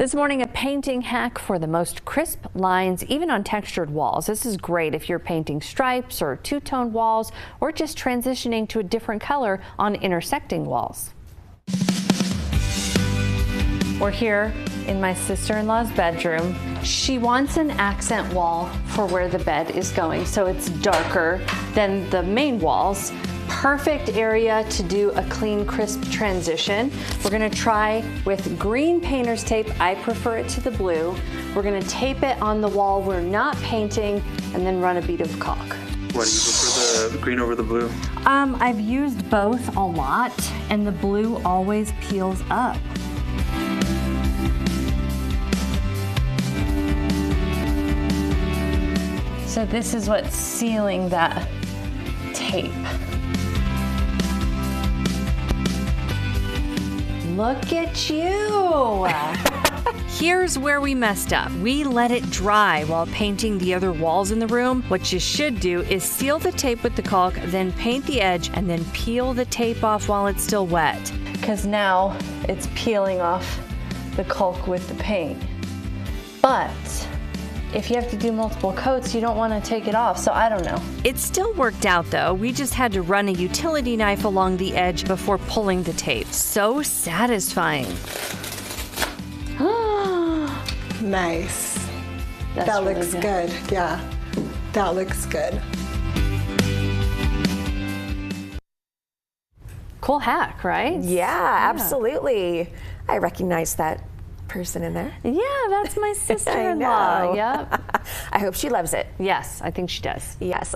This morning, a painting hack for the most crisp lines, even on textured walls. This is great if you're painting stripes or two-tone walls or just transitioning to a different color on intersecting walls. We're here in my sister-in-law's bedroom. She wants an accent wall for where the bed is going, so it's darker than the main walls. Perfect area to do a clean, crisp transition. We're gonna try with green painter's tape. I prefer it to the blue. We're gonna tape it on the wall we're not painting and then run a bead of caulk. Why do you prefer the green over the blue? I've used both a lot, and the blue always peels up. So this is what's sealing that tape. Look at you! Here's where we messed up. We let it dry while painting the other walls in the room. What you should do is seal the tape with the caulk, then paint the edge, and then peel the tape off while it's still wet. Because now it's peeling off the caulk with the paint. But if you have to do multiple coats, you don't want to take it off, so I don't know. It still worked out though. We just had to run a utility knife along the edge before pulling the tape. So satisfying. Nice. That really looks good. Yeah, that looks good. Cool hack, right? Yeah, absolutely. I recognize that person in there. Yeah, that's my sister-in-law. Yep. I hope she loves it. Yes, I think she does. Yes.